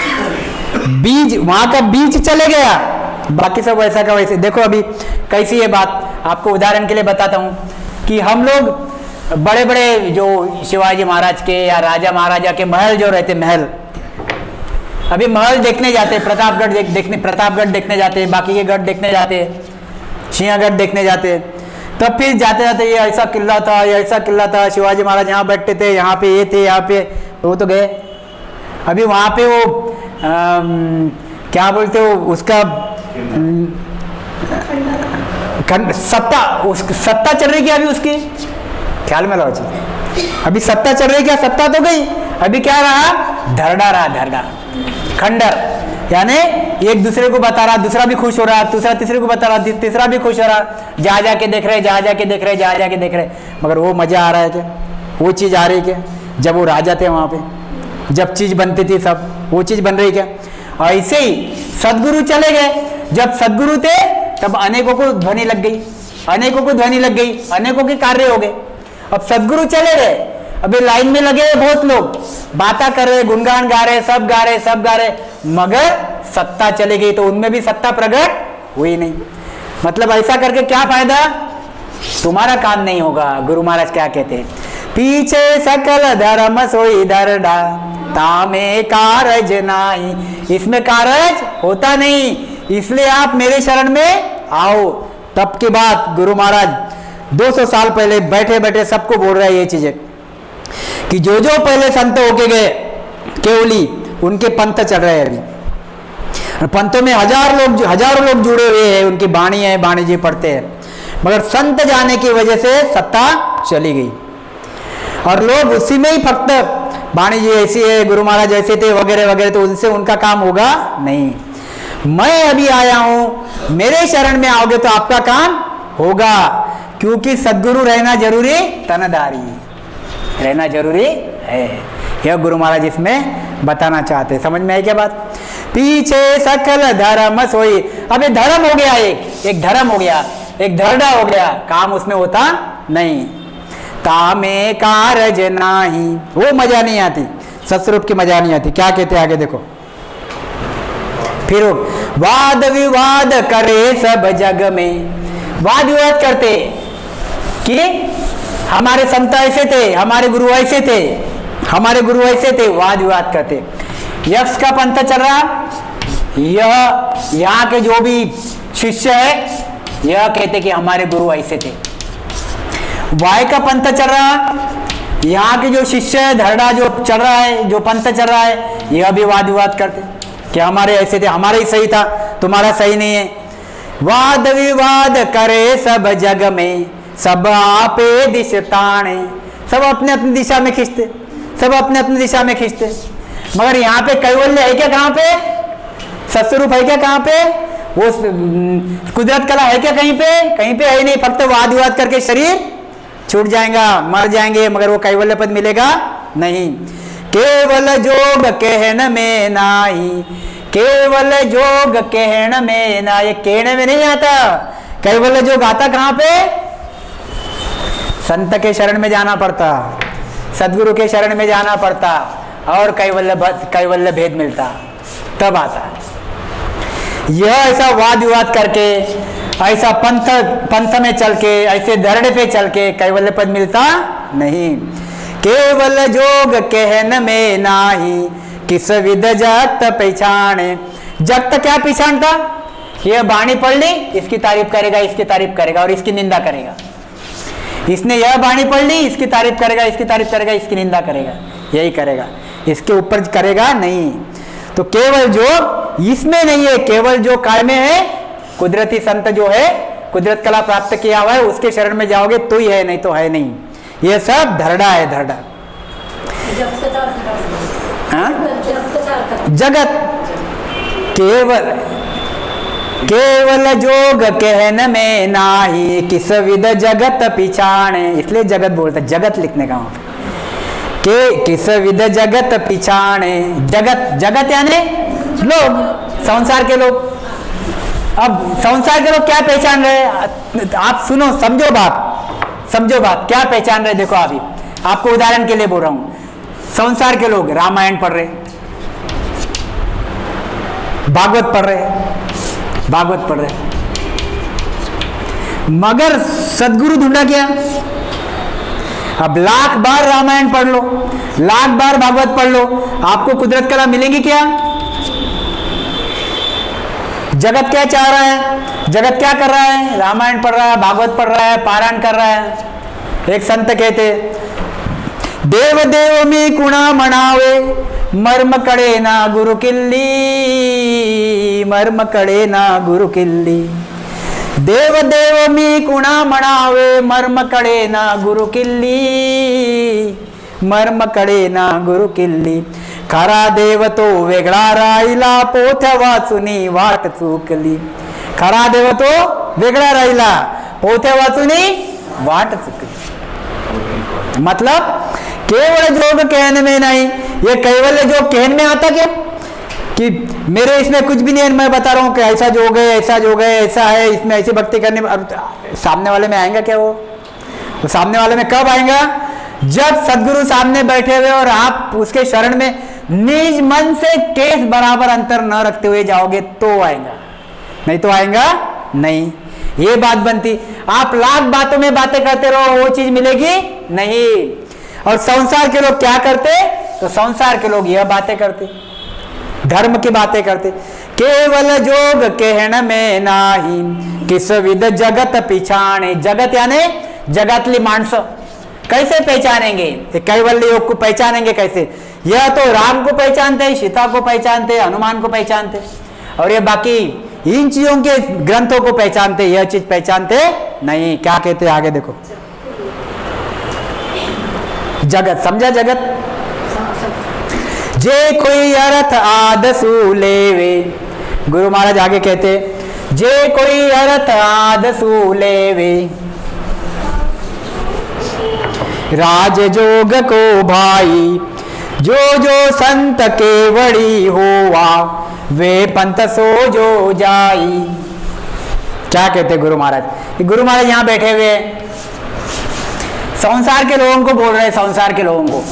S1: बीज वहां का बीज चले गया, बाकी सब वैसा का वैसे। देखो अभी कैसी ये बात आपको उदाहरण के लिए बताता हूं कि हम लोग बड़े बड़े जो शिवाजी महाराज के या राजा महाराजा के महल जो रहते, महल, अभी महल देखने जाते, प्रतापगढ़ देखने जाते, बाकी के गढ़ देखने जाते, सिंहगढ़ देखने जाते, तब फिर जाते जाते ये ऐसा किला था, ये ऐसा किला था, शिवाजी महाराज यहाँ बैठते थे, यहाँ पे ये थे, यहाँ पे वो तो गए। अभी वहाँ पे वो क्या बोलते हो उसका सत्ता चल रही क्या अभी उसकी, ख्याल में लाओ जी, अभी सत्ता चल रही क्या, सत्ता तो गई, अभी क्या रहा, धरड़ा रहा, धरड़ा, खंडर, यानी एक दूसरे को बता रहा, दूसरा भी खुश हो रहा, दूसरा तीसरे को बता रहा, तीसरा भी खुश हो रहा, जा के देख रहे, जा के देख रहे, जा के देख रहे, मगर वो मजा आ रहा है क्या, वो चीज आ रही क्या, जब वो राजा थे वहां पे, जब चीज बनती थी सब, वो चीज बन रही क्या। ऐसे ही सदगुरु चले गए, जब सदगुरु थे तब अनेकों को ध्वनि लग गई, अनेकों को ध्वनि लग गई, अनेकों के कार्य हो गए। अब सदगुरु चले गए, अभी लाइन में लगे बहुत लोग, बातें कर रहे, गुणगान गा रहे, सब गा रहे, सब गा रहे, मगर सत्ता चली गई तो उनमें भी सत्ता प्रकट हुई नहीं। मतलब ऐसा करके क्या फायदा, तुम्हारा काम नहीं होगा। गुरु महाराज क्या कहते हैं, पीछे सकल धर्म सोई धरड़ा, तामे कारज नाही, इसमें कारज होता नहीं, इसलिए आप मेरे शरण में आओ। तब के बाद गुरु महाराज 200 साल पहले बैठे बैठे सबको बोल रहे हैं ये चीजें कि जो जो पहले संत होके गए केवली, उनके पंथ चल रहे हैं अभी, पंथों में हजारों लोग जुड़े हुए हैं, उनकी बाणी है, बाणी जी पढ़ते हैं, मगर संत जाने की वजह से सत्ता चली गई और लोग उसी में ही फक्त बाणी जी ऐसी है, गुरु महाराज ऐसे थे वगैरह वगैरह, तो उनसे उनका काम होगा नहीं। मैं अभी आया हूं, मेरे शरण में आओगे तो आपका काम होगा, क्योंकि सद्गुरु रहना जरूरी, तनधारी रहना जरूरी है। यह गुरु महाराज इसमें बताना चाहते, समझ में आई क्या बात। पीछे सकल धर्म सोई, अब एक धर्म हो गया, एक धर्म हो गया, एक धरड़ा हो गया, काम उसमें होता नहीं। कामे कारज नाही, वो मजा नहीं आती, सत्स्वरूप की मजा नहीं आती। क्या कहते आगे देखो, फिर वाद विवाद करे सब जग में, वाद विवाद करते कि हमारे संत ऐसे थे, हमारे गुरु ऐसे थे, हमारे गुरु ऐसे थे, वाद विवाद करते। यक्ष का पंथ चल रहा, यह यहाँ के जो भी शिष्य है यह कहते कि हमारे गुरु ऐसे थे। वाय का पंथ चल रहा, यहाँ के जो शिष्य है, धरड़ा जो चल रहा है, जो पंथ चल रहा है, यह भी वाद विवाद करते कि हमारे ऐसे थे, हमारा ही सही था, तुम्हारा सही नहीं है। वाद विवाद करे सब जग में, सब आपे दिश ताणे, सब अपने अपनी दिशा में खींचते, सब अपने अपनी दिशा में खींचते, मगर यहाँ पे कैवल्य है क्या, कहाँ पे सत्स्वरूप है क्या, कहाँ पे वो कुदरत कला है क्या, कहीं पे है नहीं, फक्त वाद विवाद करके शरीर छूट जाएगा, मर जाएंगे, मगर वो कैवल्य पद मिलेगा नहीं। केवल जोग कहन में नाही, केवल जोग कहन में ना, ये कहने में नहीं आता, कैवल्य जोग आता कहाँ पे, संत के शरण में जाना पड़ता, सदगुरु के शरण में जाना पड़ता और कैवल्य भेद मिलता, तब आता। यह ऐसा वाद विवाद करके, ऐसा पंथ में चल के, ऐसे धरड़े पे चल के कैवल्य पद मिलता नहीं। केवल जोग कहन में नाही, किस विद जगत पहचाने, जगत क्या पहचानता, यह बाणी पढ़ ली, इसकी तारीफ करेगा, इसकी तारीफ करेगा और इसकी निंदा करेगा। इसने यह बाणी पढ़ ली, इसकी तारीफ करेगा, इसकी तारीफ करेगा, इसकी निंदा करेगा, यही करेगा, इसके ऊपर करेगा नहीं। तो केवल जो इसमें नहीं है, केवल जो काय में है, कुदरती संत जो है, कुदरत कला प्राप्त किया हुआ है, उसके शरण में जाओगे तो ही है, नहीं तो है नहीं। ये सब धरड़ा है, धरड़ा। जगत केवल, केवल जोग कहन में नाही, किस विद जगत पिछाणे, इसलिए जगत बोलता, जगत लिखने का वहां के, किस विद जगत पिछाणे, जगत, जगत यानी लोग, संसार के लोग। अब संसार के लोग क्या पहचान रहे, आप सुनो, समझो बात, क्या पहचान रहे, देखो अभी आपको उदाहरण के लिए बोल रहा हूं, संसार के लोग रामायण पढ़ रहे, भागवत पढ़ रहे, मगर सदगुरु ढूंढा क्या? अब लाख बार रामायण पढ़ लो, लाख बार भागवत पढ़ लो, आपको कुदरत कला मिलेगी क्या? जगत क्या चाह रहा है? जगत क्या कर रहा है? रामायण पढ़ रहा है, भागवत पढ़ रहा है, पारायण कर रहा है। एक संत कहते, देव देव में कुणा मनावे, मर्म कड़े ना गुरु किल्ली, मर्म कड़े ना गुरु किल्ली। देव देव मी कुणा मनावे, मर्म कड़े ना गुरु किल्ली, मर्म कड़े ना गुरु किल्ली। खरा देव तो वेगळा राहिला, पोथ्या वाचुनी वाट चुकली। खरा देव तो वेगळा राहिला, पोथ्या वाचुनी वाट चुकली। मतलब केवल जोग कहने में नहीं, ये कैवल्य जोग कहने में आता क्या कि मेरे इसमें कुछ भी नहीं है, मैं बता रहा हूँ कि ऐसा जोग है, ऐसा जोग है, ऐसा है, इसमें ऐसी भक्ति करने में। सामने वाले में आएगा क्या? वो सामने वाले में कब आएगा? जब सदगुरु सामने बैठे हुए और आप उसके शरण में निज मन से केस बराबर अंतर न रखते हुए जाओगे तो आएगा, नहीं तो आएगा नहीं। ये बात बनती। आप लाख बातों में बातें करते रहो, वो चीज मिलेगी नहीं। और संसार के लोग क्या करते? तो संसार के लोग यह बातें करते, धर्म की बातें करते। केवल जोग कहण में नाही, किस विध जगत पिछाणे। जगत यानी जगतली माणसं कैसे पहचानेंगे? कैवल्य योग को पहचानेंगे कैसे? यह तो राम को पहचानते हैं, सीता को पहचानते हैं, हनुमान को पहचानते, और ये बाकी इन चीजों के ग्रंथों को पहचानते, यह चीज पहचानते नहीं। क्या कहते आगे देखो, जगत समझा? जगत जे कोई अर्थ आदसु लेवे, गुरु महाराज आगे कहते, जे कोई अर्थ आदसु लेवे, राज जोग को भाई, जो जो संत केवड़ी होवा, वे पंथ सो जो जाई। क्या कहते गुरु महाराज? गुरु महाराज यहां बैठे हुए संसार के लोगों को बोल रहे हैं, संसार के लोगों को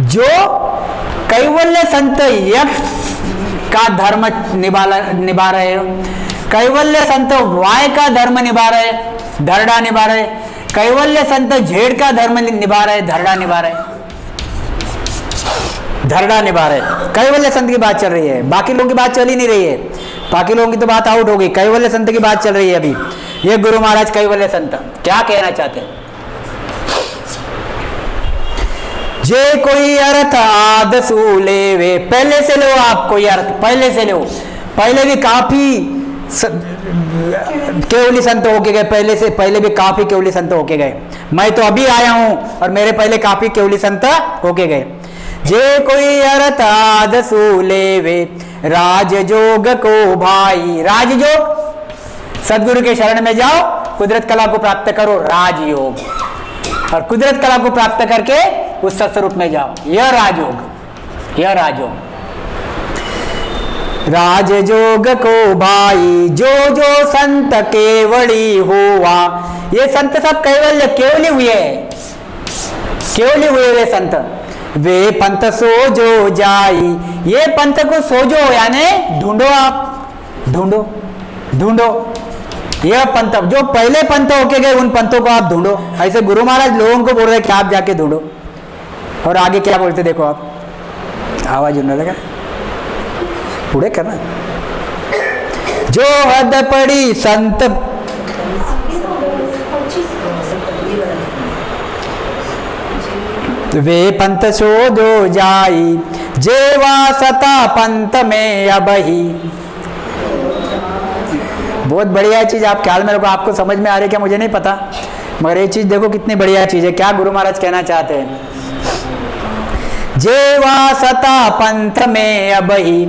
S1: जो कैवल्य संत यक्ष का धर्म निभा रहे हो, कैवल्य संत वाय का धर्म निभा रहे, धरड़ा निभा रहे, कैवल्य संत झेड़ का धर्म निभा रहे, धरड़ा निभा रहे, धरड़ा निभा रहे। कैवल्य संत की बात चल रही है, बाकी लोगों की बात चल ही नहीं रही है। बाकी लोगों की तो बात आउट हो गई, कैवल्य संत की बात चल रही है अभी। ये गुरु महाराज कैवल्य संत क्या कहना चाहते हैं? जे कोई अर्थ आदसु लेवे, पहले से लो आप कोई अर्थ, पहले से लो। पहले भी काफी केवली संत होके गए, पहले भी काफी केवली संत होके गए। मैं तो अभी आया हूं और मेरे पहले काफी केवली संत होके गए। जे कोई अर्थ आदसु लेवे, राजजोग को भाई। राजयोग, सदगुरु के शरण में जाओ, कुदरत कला को प्राप्त करो, राजयोग। और कुदरत कला को प्राप्त करके उस सत्स्वरूप में जाओ, यह राजयोग, यह राजयोग। राजजोग को भाई, जो जो संत केवड़ी हुआ। ये संत सब कैवल्य केवली हुए, केवली हुए वे संत। वे पंथ सो जो जाई, ये पंथ को सोजो यानी ढूंढो, आप ढूंढो, ढूंढो। यह पंथ जो पहले पंथ होके गए, उन पंथों को आप ढूंढो। ऐसे गुरु महाराज लोगों को बोल रहे कि आप जाके ढूंढो। और आगे क्या बोलते देखो आप, आवाज सुनने लगा, पूरे करना। जो हद पड़ी संत, वे पंथ सो जो जाई, जेवा सता पंथ में अबही। बहुत बढ़िया चीज, आप ख्याल में रखो। आपको समझ में आ रही है क्या मुझे नहीं पता, मगर ये चीज देखो कितनी बढ़िया चीज है। क्या गुरु महाराज कहना चाहते हैं? जेवा सता पंथ में अबही।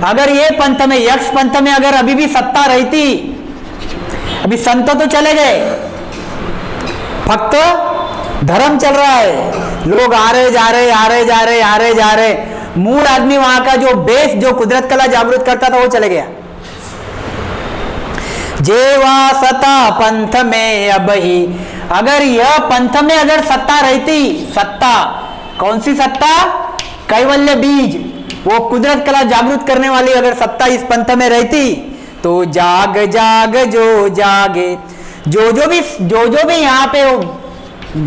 S1: अगर ये पंथ में, यक्ष पंथ में अगर अभी भी सत्ता रहती, अभी संत तो चले गए, फक्त धर्म चल रहा है, लोग आ रहे जा रहे, आ रहे जा रहे, आ रहे जा रहे, मूल आदमी वहां का जो बेस, जो कुदरत कला जागृत करता था, वो चले गया। जेवा सता पंथ में अबही, अगर यह पंथ में अगर सत्ता रहती, सत्ता कौन सी सत्ता? कैवल्य बीज, वो कुदरत कला जागृत करने वाली अगर सत्ता इस पंथ में रहती तो जाग जाग जो जागे, जो जो भी यहाँ पे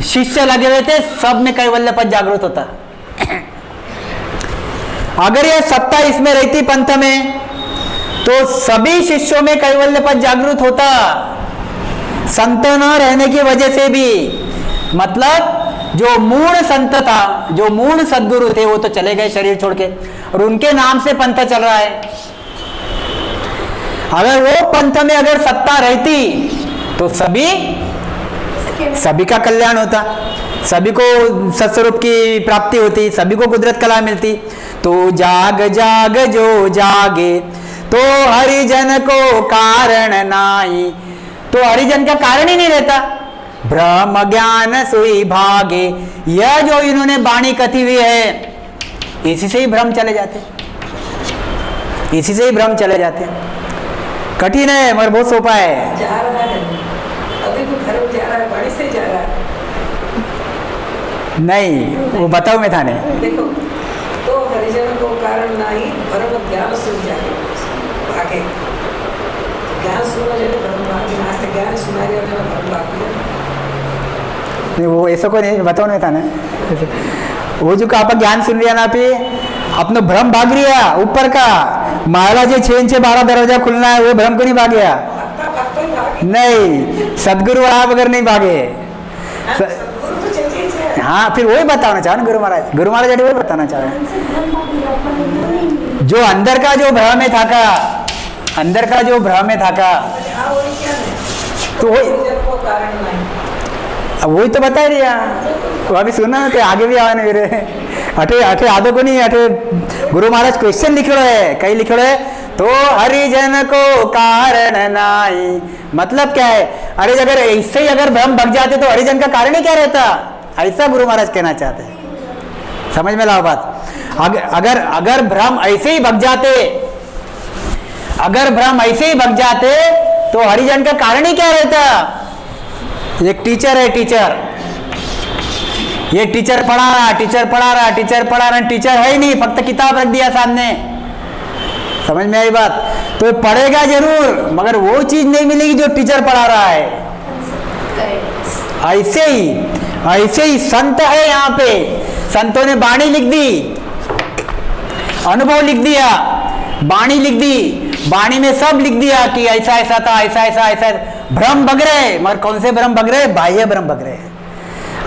S1: शिष्य लगे हुए थे सब में कैवल्य पद जागृत होता। अगर यह सत्ता इसमें रहती पंथ में तो सभी शिष्यों में कैवल्य पद जागृत होता। संत न रहने की वजह से भी, मतलब जो मूल संत था, जो मूल सद्गुरु थे वो तो चले गए शरीर छोड़ के, और उनके नाम से पंथ चल रहा है। अगर वो पंथ में अगर सत्ता रहती तो सभी का कल्याण होता, सभी को सत्स्वरूप की प्राप्ति होती, सभी को कुदरत कला मिलती। तो जाग जाग जो जागे तो हरिजन को कारण नाई, तो हरिजन का कारण ही नहीं रहता। ब्रह्म ज्ञान सुई भागे, यह जो इन्होंने वाणी कथी हुई है इसी से ही भ्रम चले जाते, इसी से ही भ्रम चले जाते। कठिन है मगर बहुत सोपा है।
S2: जा रहा है अभी भी घर जा रहा है, वाणी से जा रहा है।
S1: नहीं वो बताओ मैं थाने
S2: देखो तो हरिजन को कारण नहीं, ब्रह्म ज्ञान सुन जाए आगे, ज्ञान सुनना चाहिए ब्रह्म भाग्य, आज तक ज्ञान सुना रहे हैं ब्रह्म भाग्य।
S1: वो ऐसा को नहीं बताओ नहीं था ना, वो जो आप ज्ञान सुन लिया ना पे अपना भ्रम भाग रिया ऊपर का, महाराज 6-12 दरवाजा खुलना है वो भ्रम को नहीं भाग गया। नहीं सदगुरु आप अगर नहीं भागे हाँ फिर वही बताना चाहो ना गुरु महाराज वही बताना चाहे। जो अंदर का जो भ्रम में था का, अंदर का जो भ्रम में था का, तो वही तो बता रिया। वो अभी सुना तो आगे भी आवा मेरे अठे आधो को नहीं, अठे गुरु महाराज क्वेश्चन लिख रहे है, कई लिख रहे है तो हरिजन को कारण नाई, मतलब क्या है? अरे अगर ऐसे ही अगर भ्रम भग जाते तो हरिजन का कारण ही क्या रहता, ऐसा गुरु महाराज कहना चाहते हैं। समझ में लाओ बात। अगर भ्रम ऐसे ही भग जाते, अगर भ्रम ऐसे ही भग जाते तो हरिजन का कारण ही क्या रहता? एक टीचर है, ये टीचर पढ़ा रहा, टीचर है ही नहीं, फक्त किताब रख दिया सामने। समझ में आई बात? तो पढ़ेगा जरूर मगर वो चीज नहीं मिलेगी जो टीचर पढ़ा रहा है। ऐसे ही संत है, यहाँ पे संतों ने वाणी लिख दी, अनुभव लिख दिया, वाणी लिख दी, वाणी में सब लिख दिया कि ऐसा ऐसा था, ऐसा भ्रम भग रहे, मगर कौन से भ्रम भग रहे? बाह्य भ्रम भग रहे,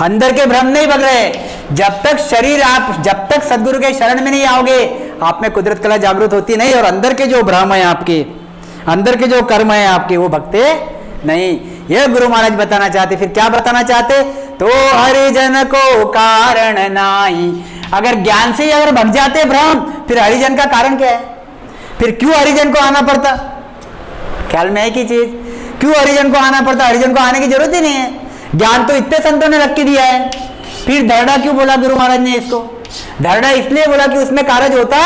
S1: अंदर के भ्रम नहीं भग रहे। जब तक शरीर आप, जब तक सदगुरु के शरण में नहीं आओगे आप में कुदरत कला जागृत होती नहीं, और अंदर के जो भ्रम है आपके, अंदर के जो कर्म है आपके वो भगते नहीं। यह गुरु महाराज बताना चाहते। फिर क्या बताना चाहते? तो हरिजन को कारण नाही, अगर ज्ञान से ही अगर भग जाते भ्रम फिर हरिजन का कारण क्या है? फिर क्यों हरिजन को आना पड़ता? ख्याल में है की चीज, क्यों हरिजन को आना पड़ता? हरिजन को आने की जरूरत ही नहीं है, ज्ञान तो इतने संतों ने रख के दिया है। फिर धरड़ा क्यों बोला गुरु महाराज ने इसको? धरड़ा इसलिए बोला कि उसमें कार्य होता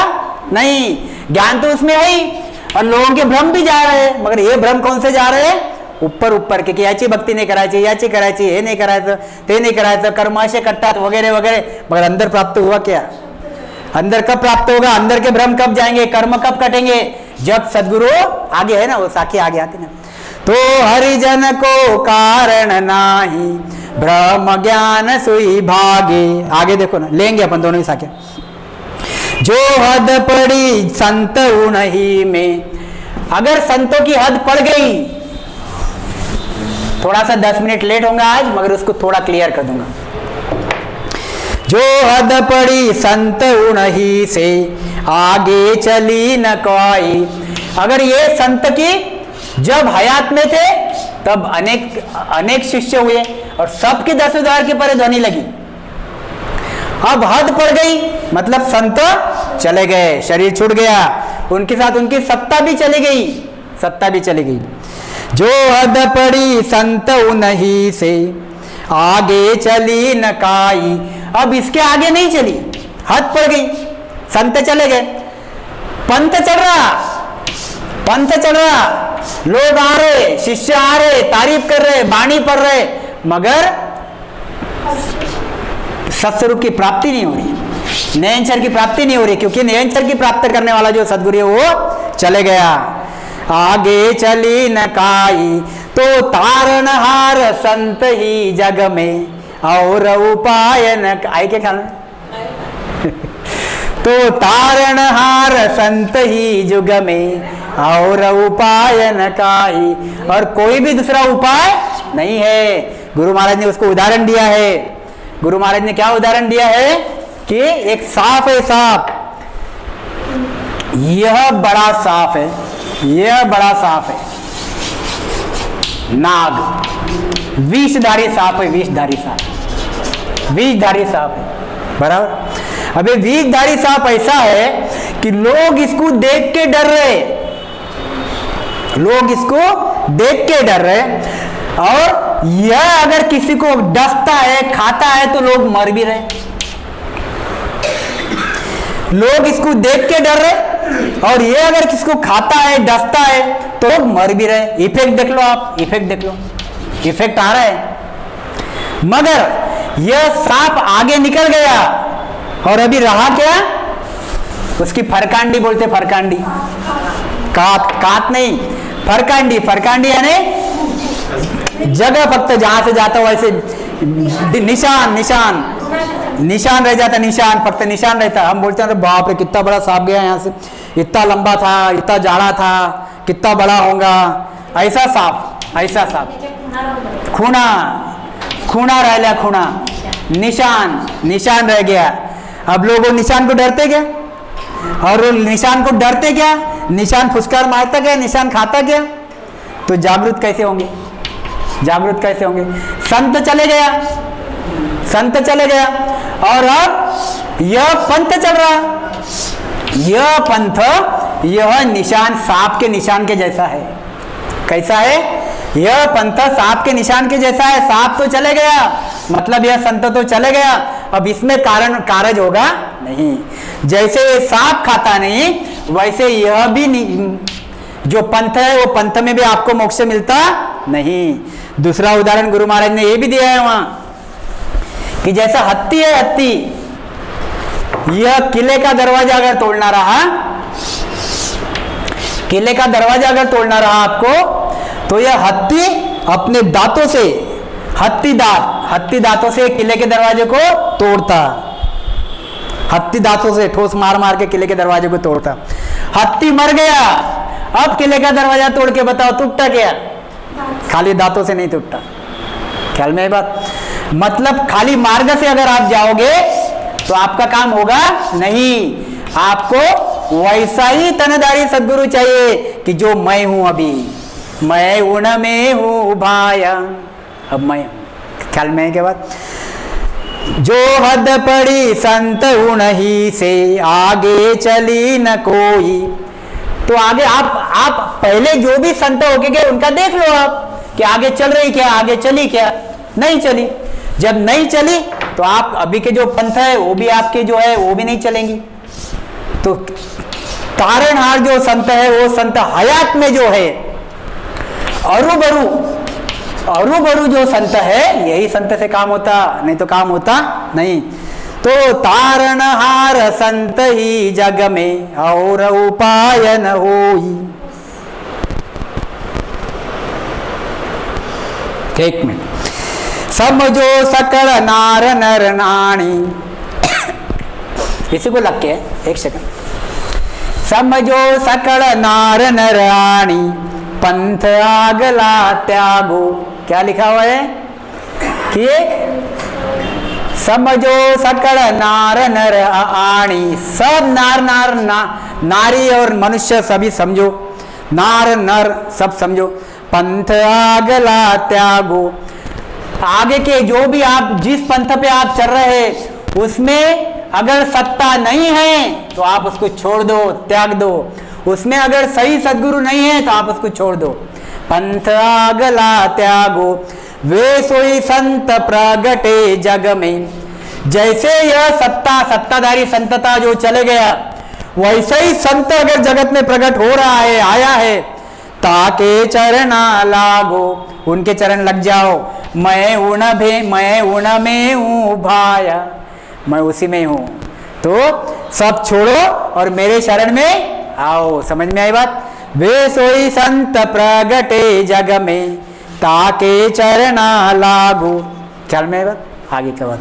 S1: नहीं, ज्ञान तो उसमें है ही, और लोगों के भ्रम भी जा रहे हैं, मगर ये भ्रम कौन से जा रहे हैं? ऊपर के, याची भक्ती नहीं करायची, याची करायची, हे नाही करायचं, ते नहीं करायचं, कर्माशय कटतात वगैरह वगैरह, मगर अंदर प्राप्त हुआ क्या? अंदर कब प्राप्त होगा? अंदर के भ्रम कब जाएंगे, कर्म कब कटेंगे? जब सदगुरु आगे है ना, वो साखी आगे आती ना। तो हरिजन को कारण नाही, ब्रह्म ज्ञान सुई भागे। आगे देखो ना, लेंगे अपन दोनों ही साखे। जो हद पड़ी संत उन्हीं में, अगर संतों की हद पड़ गई, थोड़ा सा 10 मिनट लेट होगा आज, मगर उसको थोड़ा क्लियर कर दूंगा। जो हद पड़ी संत उन्हीं से आगे चली न कोई, अगर ये संत की जब हयात में थे तब अनेक शिष्य हुए और सबकी 10,000 के परे ध्वनि लगी। अब हद पड़ गई, मतलब संत चले गए, शरीर छूट गया, उनके साथ उनकी सत्ता भी चली गई, जो हद पड़ी संत उन्हीं से आगे चली न काई। अब इसके आगे नहीं चली, हद पड़ गई, संत चले गए, पंथ चल रहा, लोग आ रहे, शिष्य आ रहे, तारीफ कर रहे, वाणी पढ़ रहे, मगर सत्स्वरूप की प्राप्ति नहीं हो रही, नयनचर की प्राप्ति नहीं हो रही, क्योंकि नयनचर की प्राप्त करने वाला जो सदगुरु है वो चले गया। आगे चली न काई तो तारणहार संत ही जग में, और उपाय न आए के ख्याल में तो तारणहार संत ही जुग में, और उपाय न काई, और कोई भी दूसरा उपाय नहीं है। गुरु महाराज ने उसको उदाहरण दिया है। गुरु महाराज ने क्या उदाहरण दिया है कि एक सांप है, सांप, यह बड़ा सांप है, यह बड़ा सांप है, नाग, विषधारी सांप है, विषधारी सांप, विषधारी सांप है, बराबर। अबे विषधारी सांप ऐसा है कि लोग इसको देख के डर रहे, लोग इसको देख के डर रहे, और यह अगर किसी को डसता है, खाता है, तो लोग मर भी रहे। लोग इसको देख के डर रहे, और यह अगर किसी को खाता है, डसता है, तो लोग मर भी रहे। इफेक्ट देख लो आप, इफेक्ट देख लो, इफेक्ट आ रहा है। मगर यह सांप आगे निकल गया, और अभी रहा क्या, उसकी फरकांडी बोलते, फरकांडी, कात नहीं, फरकांडी, फरकांडी यानी जगह फक्त जहां से जाता वैसे निशान, निशान, निशान रह जाता, निशान, फक्त निशान रहता। हम बोलते हैं बाप रे कितना बड़ा सांप गया यहाँ से, इतना लंबा था, इतना जाड़ा था, कितना बड़ा होगा, ऐसा सांप, ऐसा सांप, खूना, खूना रह गया, खूना, निशान, निशान रह गया। अब लोग वो निशान को डरते क्या, और निशान को डरते क्या, निशान फुसकार मारता क्या, निशान खाता क्या, तो जागृत कैसे होंगे, जागृत कैसे होंगे। संत चले गया, संत चले गया, और अब यह पंथ चल रहा, यह पंथ, यह निशान सांप के निशान के जैसा है। कैसा है, यह पंथ सांप के निशान के जैसा है। सांप तो चले गया, मतलब यह संत तो चले गया, अब इसमें कारण कारज होगा नहीं। जैसे सांप खाता नहीं, वैसे यह भी जो पंथ है, वो पंथ में भी आपको मोक्ष मिलता नहीं। दूसरा उदाहरण गुरु महाराज ने यह भी दिया है वहां, कि जैसा हत्ती है, हत्ती, यह किले का दरवाजा अगर तोड़ना रहा, किले का दरवाजा अगर तोड़ना रहा आपको, तो यह हत्ती अपने दांतों से, हत्ती दांतों से किले के दरवाजे को तोड़ता, हत्ती दांतों से ठोस मार मार के किले के दरवाजे को तोड़ता। हत्ती मर गया, अब किले का दरवाजा तोड़ के बताओ टूटता क्या, खाली दांतों से नहीं टूटता। ख्याल में बात, मतलब खाली मार्ग से अगर आप जाओगे तो आपका काम होगा नहीं, आपको वैसा ही तनधारी सद्गुरु चाहिए कि जो मैं हूं, अभी मैं उन में हूं भाया, अब मैं, ख्याल में के बाद, जो हद पड़ी संत उन्हीं से आगे चली न कोई। तो आगे आप पहले जो भी संत होके गए उनका देख लो आप कि आगे चल रही क्या, आगे चली क्या, नहीं चली। जब नहीं चली तो आप अभी के जो पंथ है वो भी आपके जो है वो भी नहीं चलेंगी। तो तारणहार जो संत है वो संत हयात में जो है, अरुबरु जो संत है, यही संत से काम होता, नहीं तो काम होता नहीं। तो तारणहार संत ही जग में, और उपाय न होई। एक मिनट, समझो सकल नार नर नाणी, इसी को लग के एक सेकंड, समझो सकल नार नर राणी, पंथ आगला त्यागो। क्या लिखा हुआ है कि समझो सकल नार नर आणी, सब नार नारी और मनुष्य सभी समझो, नार नर सब समझो, पंथ आगला त्यागो। आगे के जो भी आप जिस पंथ पे आप चल रहे हैं उसमें अगर सत्ता नहीं है तो आप उसको छोड़ दो, त्याग दो। उसमें अगर सही सद्गुरु नहीं है तो आप उसको छोड़ दो। पंथ आगला त्यागो, वे सोई संत प्रगटे जग में। जैसे यह सत्ताधारी संतता जो चले गया, वैसे ही संत अगर जगत में प्रकट हो रहा है, आया है, ताके चरणा लागो, उनके चरण लग जाओ। मैं उन में हूँ भाया, मैं उसी में हूँ। तो सब छोड़ो और मेरे शरण में आओ। समझ में आई बात? वे सोई संत प्रगटे जग में, ताके चरना लागू। ख्याल में आई बात? आगे क्या बात?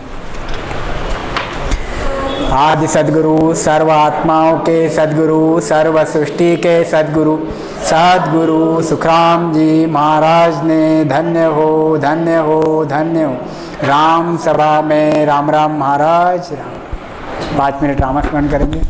S1: आदि सदगुरु, सर्व आत्माओं के सदगुरु, सर्व सृष्टि के सदगुरु, सदगुरु सुखराम जी महाराज ने धन्य हो, धन्य हो, धन्य हो। राम सभा में राम राम महाराज, राम। 5 मिनट रामस्मरण करेंगे।